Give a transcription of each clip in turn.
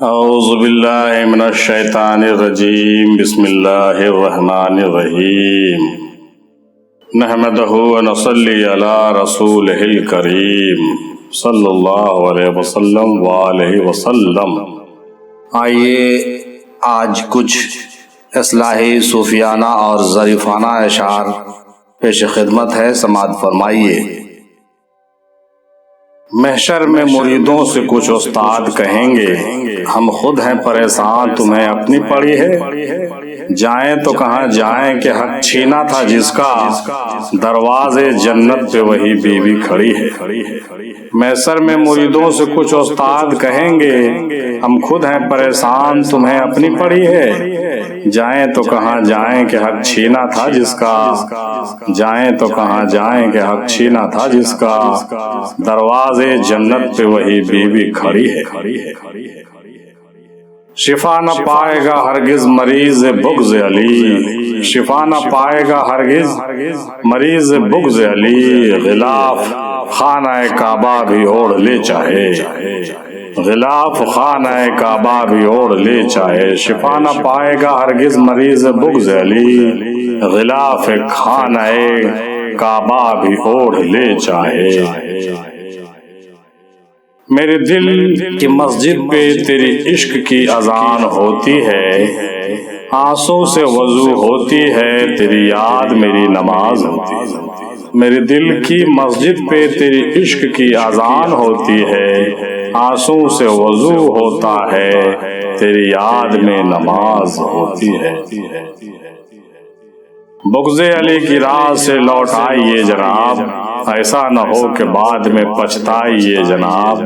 اعوذ باللہ من الشیطان الرجیم بسم اللہ الرحمن الرحیم نحمدہ ونصلی علی رسولہ الکریم صلی اللہ علیہ وسلم وآلہ وسلم۔ آئیے آج کچھ اصلاحی صوفیانہ اور ظریفانہ اشعار پیش خدمت ہے، سماعت فرمائیے۔ محشر میں مریدوں سے کچھ استاد کہیں گے، ہم خود ہیں پریشان تمہیں اپنی پڑی ہے، جائیں تو کہاں جائیں کہ حق چھینا تھا جس کا، دروازے جنت پہ وہی بیوی کھڑی ہے۔ محشر میں مریدوں سے کچھ استاد کہیں گے، ہم خود ہیں پریشان تمہیں اپنی پڑی ہے، جائیں تو کہاں جائیں کہ حق چھینا تھا جس کا، جائیں تو کہاں جائیں کہ حق چھینا تھا جس کا، دروازے جنت پہ وہی بیوی کھڑی ہے۔ شفا نہ پائے گا ہرگز مریض بغض علی، شفا نہ پائے گا ہرگز مریض بغض علی، غلاف خانہ کعبہ بھی اوڑھ لے چاہے، غلاف خانہ کعبہ بھی اوڑھ لے چاہے، شفا نہ پائے گا ہرگز مریض بغض علی، غلاف خانہ کعبہ بھی اوڑھ لے چاہے۔ میرے دل کی مسجد پہ تیری عشق کی اذان ہوتی ہے، آنسوں سے وضو ہوتی ہے، تیری یاد میری نماز ہوتی ہے۔ میرے دل کی مسجد پہ تیری عشق کی اذان ہوتی ہے، آنسوں سے وضو ہوتا ہے، تیری یاد میں نماز ہوتی ہے۔ بغض علی کی راہ سے لوٹ آئیے جناب، ایسا نہ ہو کہ بعد میں پچھتائیے جناب،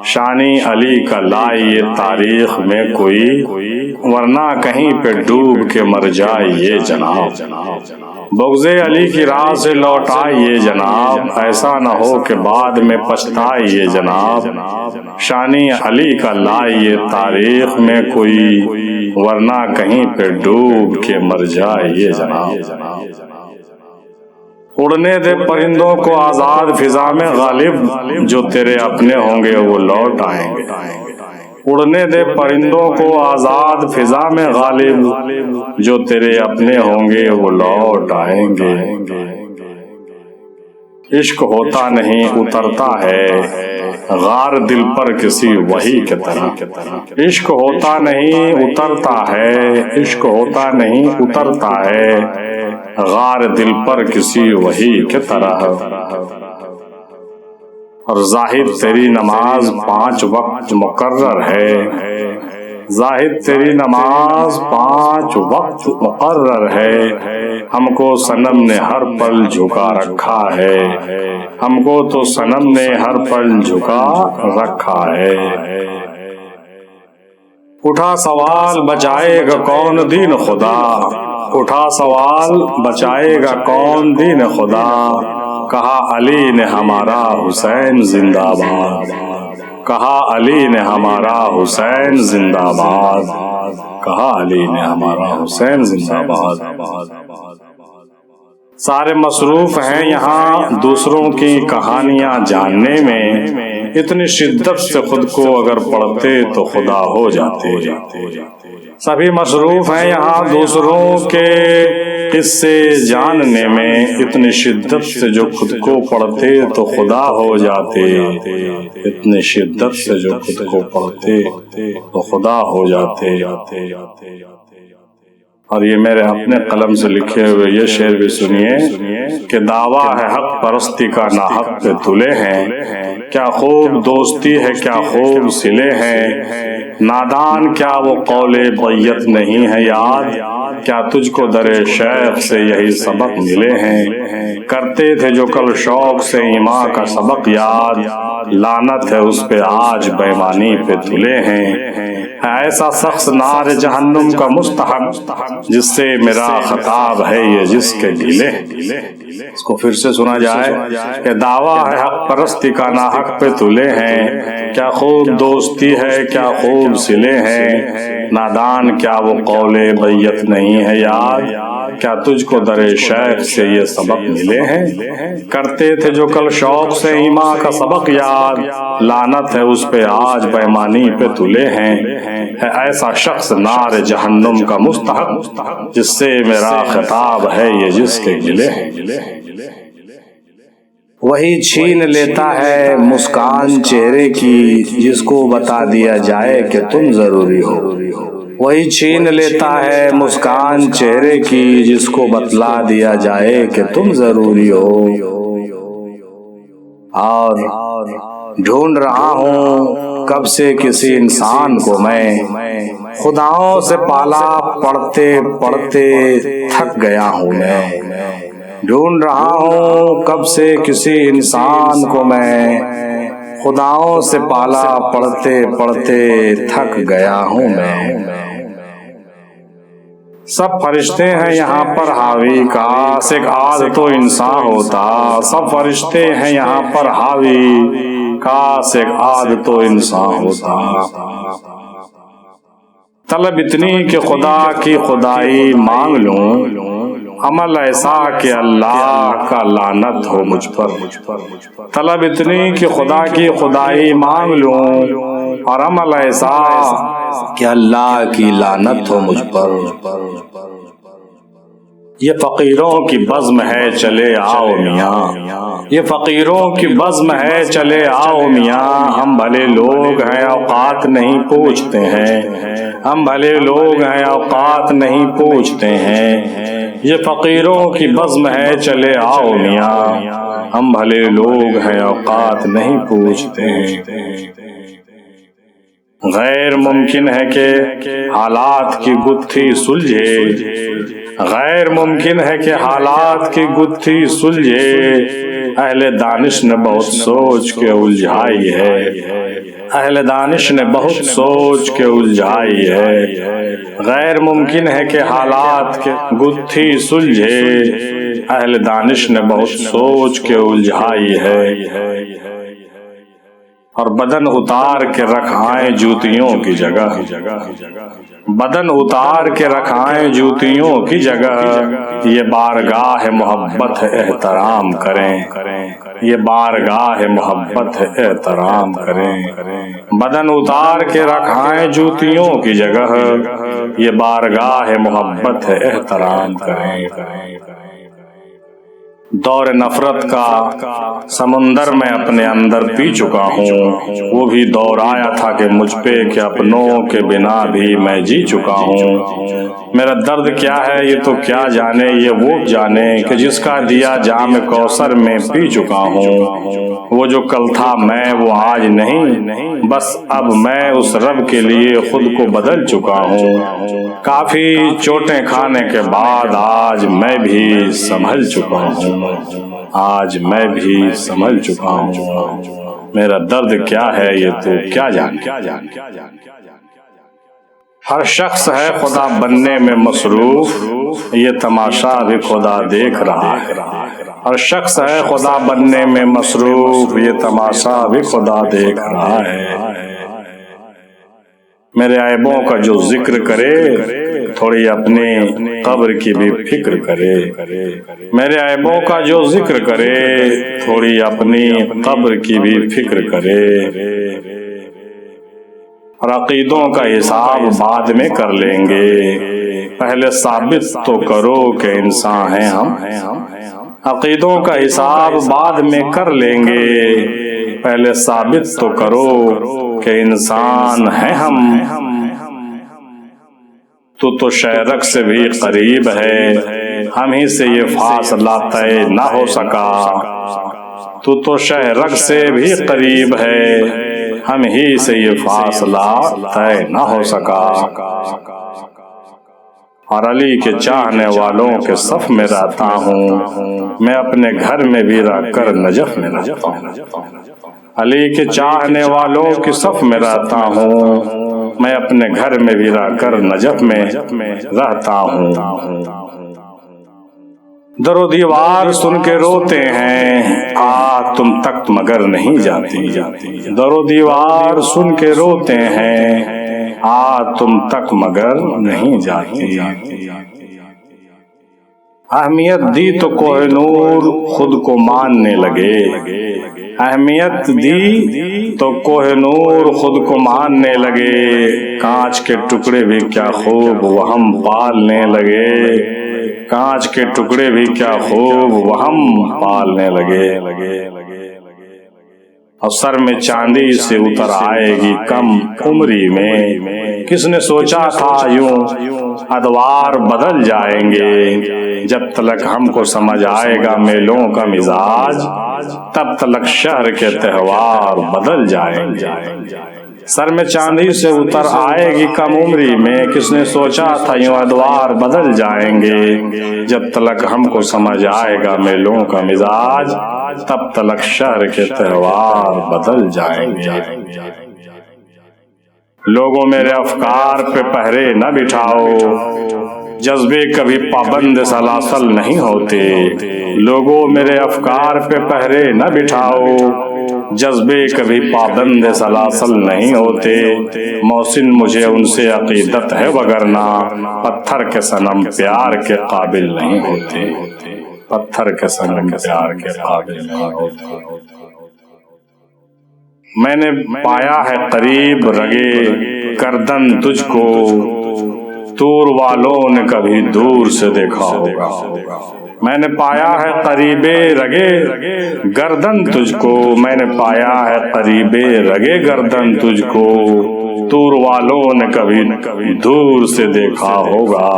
شانی علی کا لائیے تاریخ میں کوئی، ورنہ کہیں پہ ڈوب کے مر جائیے جناب۔ بغض علی کی راہ سے لوٹ آئیے جناب، ایسا نہ ہو کہ بعد میں پچھتائیے جناب، شانی علی کا لائیے تاریخ میں کوئی، ورنہ کہیں پہ ڈوب کے مر جائیے جناب۔ اڑنے دے پرندوں کو آزاد فضا میں غالب، جو تیرے اپنے ہوں گے وہ لوٹ آئیں گے، اڑنے دے پرندوں کو آزاد فضا میں غالب، جو تیرے اپنے ہوں گے وہ لوٹ آئیں گے۔ عشق ہوتا نہیں اترتا ہے غار دل پر کسی وحی کے طرح، عشق ہوتا نہیں اترتا ہے، عشق ہوتا نہیں اترتا ہے، غار دل پر کسی وحی کے طرح۔ اور زاہد تیری نماز 5 وقت مقرر ہے، زاہد تیری نماز 5 وقت مقرر ہے، ہم کو صنم نے ہر پل جھکا رکھا ہے، ہم کو تو صنم نے ہر پل جھکا رکھا ہے۔ اٹھا سوال بچائے گا کون دین خدا، اٹھا سوال بچائے گا کون دین خدا، کہا علی نے ہمارا حسین زندہ باد، کہا علی نے ہمارا حسین زندہ باد، کہا علی نے ہمارا حسین زندہ باد۔ سارے مصروف ہیں یہاں دوسروں کی کہانیاں جاننے میں، اتنی شدت سے خود کو اگر پڑھتے تو خدا ہو جاتے۔ سبھی مصروف ہیں یہاں دوسروں کے قصے جاننے میں، اتنی شدت سے جو خود کو پڑھتے تو خدا ہو جاتے، اتنی شدت سے جو خود کو پڑھتے تو خدا ہو جاتے۔ اور یہ میرے اپنے قلم سے لکھے ہوئے یہ شعر بھی سنیے کہ دعویٰ ہے حق پرستی کا نہ حق پہ تلے ہیں، کیا خوب دوستی ہے کیا خوب سلے ہیں، نادان کیا وہ قول بیت نہیں ہے یاد، کیا تجھ کو در شیخ سے یہی سبق ملے ہیں، کرتے تھے جو کل شوق سے ایمان کا سبق یاد، لعنت ہے اس پہ آج بےمانی پہ تلے ہیں، ایسا شخص نار جہنم کا مستحق جس سے میرا خطاب ہے یہ جس کے گلے۔ اس کو پھر سے سنا جائے کہ دعویٰ ہے حق پرستی کا نہ حق پہ تلے ہیں، کیا خوب دوستی ہے کیا خوب سلے ہیں، نادان کیا وہ قول بیت نہیں ہے یاد، کیا تجھ کو در شیخ سے یہ سبق ملے ہیں؟ کرتے تھے جو کل شوق سے ایمان کا سبق یاد، لعنت ہے اس پہ آج بےمانی پہ تلے ہیں۔ ہے ایسا شخص نار جہنم کا مستحق، جس سے میرا خطاب ہے یہ جس کے گلے ہیں۔ وہی چھین لیتا ہے مسکان چہرے کی، جس کو بتا دیا جائے کہ تم ضروری ہو۔ وہی چھین لیتا ہے مسکان چہرے کی، جس کو بتلا دیا جائے کہ تم ضروری ہو۔ اور ڈھونڈ رہا ہوں کب سے کسی انسان کو میں، خداؤں سے پالا پڑھتے پڑھتے تھک گیا ہوں میں۔ ڈھونڈ رہا ہوں کب سے کسی انسان کو میں، خداؤں سے پالا پڑھتے پڑھتے تھک گیا ہوں میں۔ سب فرشتے ہیں یہاں پر حاوی، کاش ایک آدھ تو انسان ہوتا۔ سب فرشتے ہیں یہاں پر حاوی، کاش ایک آدھ تو انسان ہوتا۔ طلب اتنی کہ خدا کی خدائی مانگ لوں، عمل ایسا کہ اللہ کا لعنت ہو مجھ پر۔ طلب اتنی کہ خدا کی خدائی مانگ لوں، اور عمل ایسا کہ اللہ کی لعنت ہو مجھ پر۔ یہ فقیروں کی بزم ہے چلے آؤ میاں، یہ فقیروں کی بزم ہے چلے آؤ میاں۔ ہم بھلے لوگ ہیں اوقات نہیں پوچھتے ہیں، ہم بھلے لوگ ہیں اوقات نہیں پوچھتے ہیں۔ یہ فقیروں کی بزم ہے چلے آؤ میاں، ہم بھلے لوگ ہیں اوقات نہیں پوچھتے ہیں۔ غیر ممکن ہے کہ حالات کی گتھی سلجھے، غیر ممکن ہے کہ حالات کی گتھی سلجھے۔ اہل دانش نے بہت سوچ کے الجھائی ہے، اہل دانش نے بہت سوچ کے الجھائی ہے۔ غیر ممکن ہے کہ حالات کی گتھی سلجھے، اہل دانش نے بہت سوچ کے الجھائی ہے۔ اور بدن اتار کے رکھائیں جوتیوں کی جگہ، بدن اتار کے رکھائیں جوتیوں کی جگہ۔ یہ بارگاہ محبت ہے احترام کریں، یہ بارگاہ محبت ہے احترام کریں۔ بدن اتار کے رکھائیں جوتیوں کی جگہ، یہ بارگاہ محبت ہے احترام کریں۔ دور نفرت کا سمندر میں اپنے اندر پی چکا ہوں، وہ بھی دور آیا تھا کہ مجھ پہ کہ اپنوں کے بنا بھی میں جی چکا ہوں۔ میرا درد کیا ہے یہ تو کیا جانے، یہ وہ جانے کہ جس کا دیا جام کوثر میں پی چکا ہوں۔ وہ جو کل تھا میں وہ آج نہیں، بس اب میں اس رب کے لیے خود کو بدل چکا ہوں۔ کافی چوٹیں کھانے کے بعد آج میں بھی سنبھل چکا ہوں، آج میں بھی سنبھل چکا ہوں۔ میرا درد کیا ہے یہ تو کیا جانے۔ ہر شخص ہے خدا بننے میں مصروف، یہ تماشا بھی خدا دیکھ رہا ہے۔ ہر شخص ہے خدا بننے میں مصروف، یہ تماشا بھی خدا دیکھ رہا ہے۔ میرے عیبوں کا جو ذکر کرے، تھوڑی اپنی قبر کی بھی فکر کرے۔ میرے عیبوں کا جو ذکر کرے، تھوڑی اپنی قبر کی بھی فکر کرے۔ اور عقیدوں کا حساب بعد میں کر لیں گے، پہلے ثابت تو کرو کہ انسان ہیں ہم۔ عقیدوں کا حساب بعد میں کر لیں گے، پہلے ثابت تو کرو کہ انسان ہیں ہم۔ تو شہرک سے بھی قریب ہے، ہم ہی سے یہ فاصلہ طے نہ ہو سکا۔ تو شہرک سے بھی قریب ہے، ہم ہی سے یہ فاصلہ طے نہ ہو سکا۔ اور علی کے چاہنے والوں کے صف میں رہتا ہوں، میں اپنے گھر میں بھی رہ کر نجف میں رہتا ہوں۔ علی کے چاہنے والوں کے صف میں رہتا ہوں، میں اپنے گھر میں بھی رہ کر نجف میں رہتا ہوں۔ در و دیوار سن کے روتے ہیں، تم تک مگر نہیں جاتی۔ در و دیوار سن کے روتے ہیں، تم تک مگر نہیں جاتی۔ اہمیت دی تو کوہ نور خود کو ماننے لگے، اہمیت دی تو کوہ نور خود کو ماننے لگے، کانچ کے ٹکڑے بھی کیا خوب وہم پالنے لگے، کانچ کے ٹکڑے بھی کیا خوب وہم پالنے لگے۔ اور سر میں چاندی سے اتر آئے گی کم عمری میں، کس نے سوچا تھا یوں ادوار بدل جائیں گے، جب تلک ہم کو سمجھ آئے گا میلوں کا مزاج، تب تلک شہر کے تہوار بدل جائیں گے۔ سر میں چاندی سے اتر آئے گی کم عمری میں، کس نے سوچا تھا یوں ادوار بدل جائیں گے، جب تلک ہم کو سمجھ آئے گا میلوں کا مزاج، تب تلک شہر کے تہوار بدل جائیں گے۔ لوگوں میرے افکار پہ پہرے نہ بٹھاؤ، جذبے کبھی پابند سلاسل نہیں ہوتے، لوگوں میرے افکار پہ پہرے نہ بٹھاؤ، جذبے کبھی پابند سلاسل نہیں ہوتے، محسن مجھے ان سے عقیدت ہے وگرنہ پتھر کے صنم پیار کے قابل نہیں ہوتے، پتھر کے صنم پیار کے قابل نہیں ہوتے۔ میں نے پایا ہے قریب رگے گردن تجھ کو، دور والوں نے کبھی دور سے دیکھا ہوگا، میں نے پایا ہے قریب رگے گردن تجھ کو، میں نے پایا ہے قریب رگے گردن تجھ کو، دور والوں نے کبھی دور سے دیکھا ہوگا،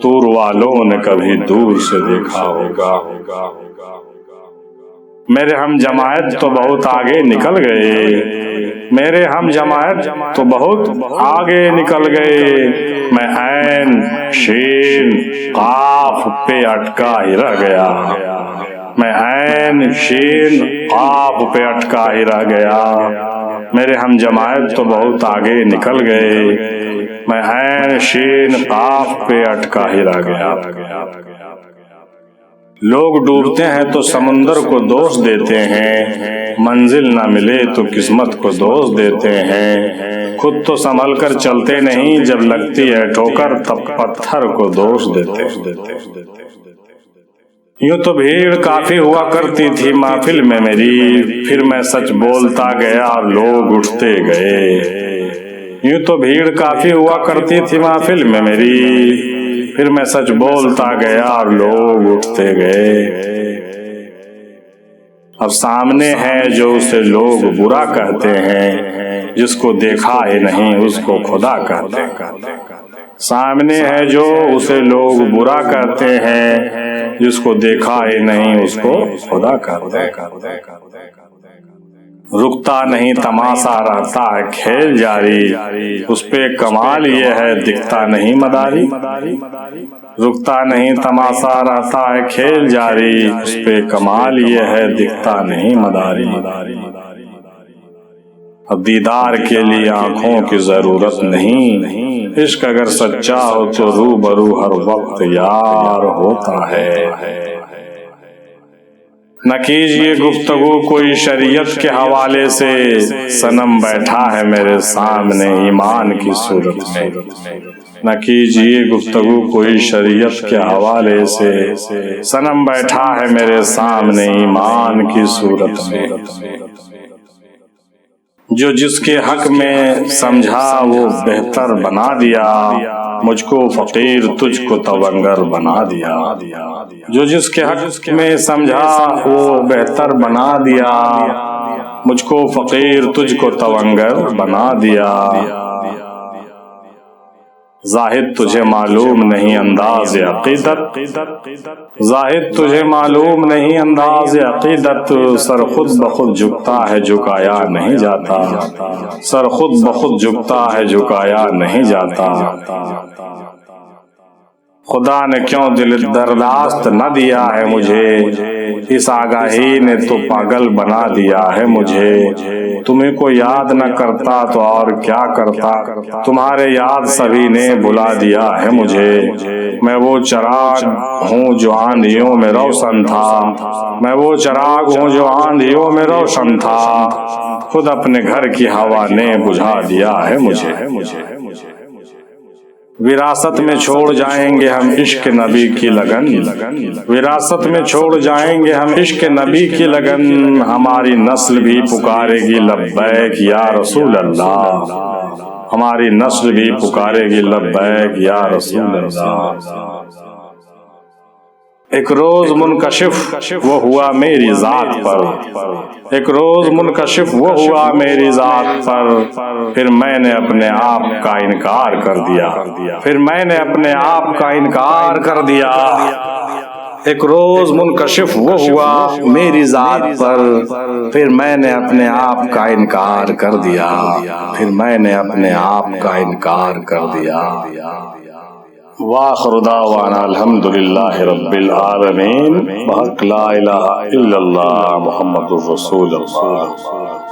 دور والوں نے کبھی دور سے دیکھا ہوگا۔ میرے ہم جماعت تو بہت آگے نکل گئے، میرے ہم جماعت تو بہت آگے نکل گئے، میں عین شین قاف پہ اٹکا ہی رہ گیا، میں عین شین قاف پہ اٹکا ہی رہ گیا، میرے ہم جماعت تو بہت آگے نکل گئے، میں عین شین قاف پہ اٹکا ہی رہ گیا۔ لوگ ڈوبتے ہیں تو سمندر کو دوش دیتے ہیں، منزل نہ ملے تو قسمت کو دوش دیتے ہیں، خود تو سنبھل کر چلتے نہیں، جب لگتی ہے ٹھوکر تب پتھر کو دوش دیتے ہیں۔ یوں تو بھیڑ کافی ہوا کرتی تھی محفل میں میری، پھر میں سچ بولتا گیا اور لوگ اٹھتے گئے، یوں تو بھیڑ کافی ہوا کرتی تھی محفل میں میری، پھر میں سچ بولتا گیا اور لوگ اٹھتے گئے۔ اب سامنے ہے جو اسے لوگ برا کہتے ہیں، جس کو دیکھا ہی نہیں اس کو خدا کہتے ہیں، سامنے ہے جو اسے لوگ برا کہتے ہیں، جس کو دیکھا ہی نہیں اس کو خدا کہتے ہیں۔ رکتا نہیں تماشا رہتا ہے کھیل جاری، اس پہ کمال یہ ہے دکھتا نہیں مداری، رکتا نہیں تماشا رہتا ہے کھیل جاری، اس پہ کمال یہ ہے دکھتا نہیں مداری۔ اب دیدار کے لیے آنکھوں کی ضرورت نہیں، عشق اگر سچا ہو تو روبرو ہر وقت یار ہوتا ہے۔ نہ کیجیے گفتگو کوئی شریعت کے حوالے سے، صنم بیٹھا ہے میرے سامنے ایمان کی صورت میں، نہ کیجیے گفتگو کوئی شریعت کے حوالے سے، صنم بیٹھا ہے میرے سامنے ایمان کی صورت میں۔ جو جس کے حق میں سمجھا وہ بہتر بنا دیا، مجھ کو فقیر تجھ کو توانگر بنا دیا، جو جس کے حق میں سمجھا وہ بہتر بنا دیا، مجھ کو فقیر تجھ کو توانگر بنا دیا۔ زاہد تجھے معلوم نہیں انداز عقیدت، زاہد تجھے معلوم نہیں انداز عقیدت، سر خود بخود جھکتا ہے جھکایا نہیں جاتا، سر خود بخود جھکتا ہے جھکایا نہیں جاتا۔ خدا نے کیوں دل برداشت نہ دیا ہے مجھے، اس آگاہی نے تو پاگل بنا دیا ہے مجھے، تمہیں کو یاد نہ کرتا تو اور کیا کرتا، تمہارے یاد سبھی نے بلا دیا ہے مجھے، میں وہ چراغ ہوں جو آندھیوں میں روشن تھا، میں وہ چراغ ہوں جو آندھیوں میں روشن تھا، خود اپنے گھر کی ہوا نے بجھا دیا ہے مجھے۔ وراثت میں چھوڑ جائیں گے ہم عشق نبی کی لگن، وراثت میں چھوڑ جائیں گے ہم عشق نبی کی لگن، ہماری نسل بھی پکارے گی لبیک یا رسول اللہ، ہماری نسل بھی پکارے گی لبیک یا رسول اللہ۔ ایک روز منکشف وہ ہوا میری ذات پر، ایک روز منکشف وہ ہوا میری ذات پر، پھر میں نے اپنے آپ کا انکار کر دیا، پھر میں نے اپنے آپ کا انکار کر دیا۔ ایک روز منکشف وہ ہوا میری ذات پر، پھر میں نے اپنے آپ کا انکار کر دیا، پھر میں نے اپنے آپ کا انکار کر دیا۔ وآخر دعوانا الحمدللہ رب العالمین، بحق لا الہ الا اللہ محمد الرسول اللہ۔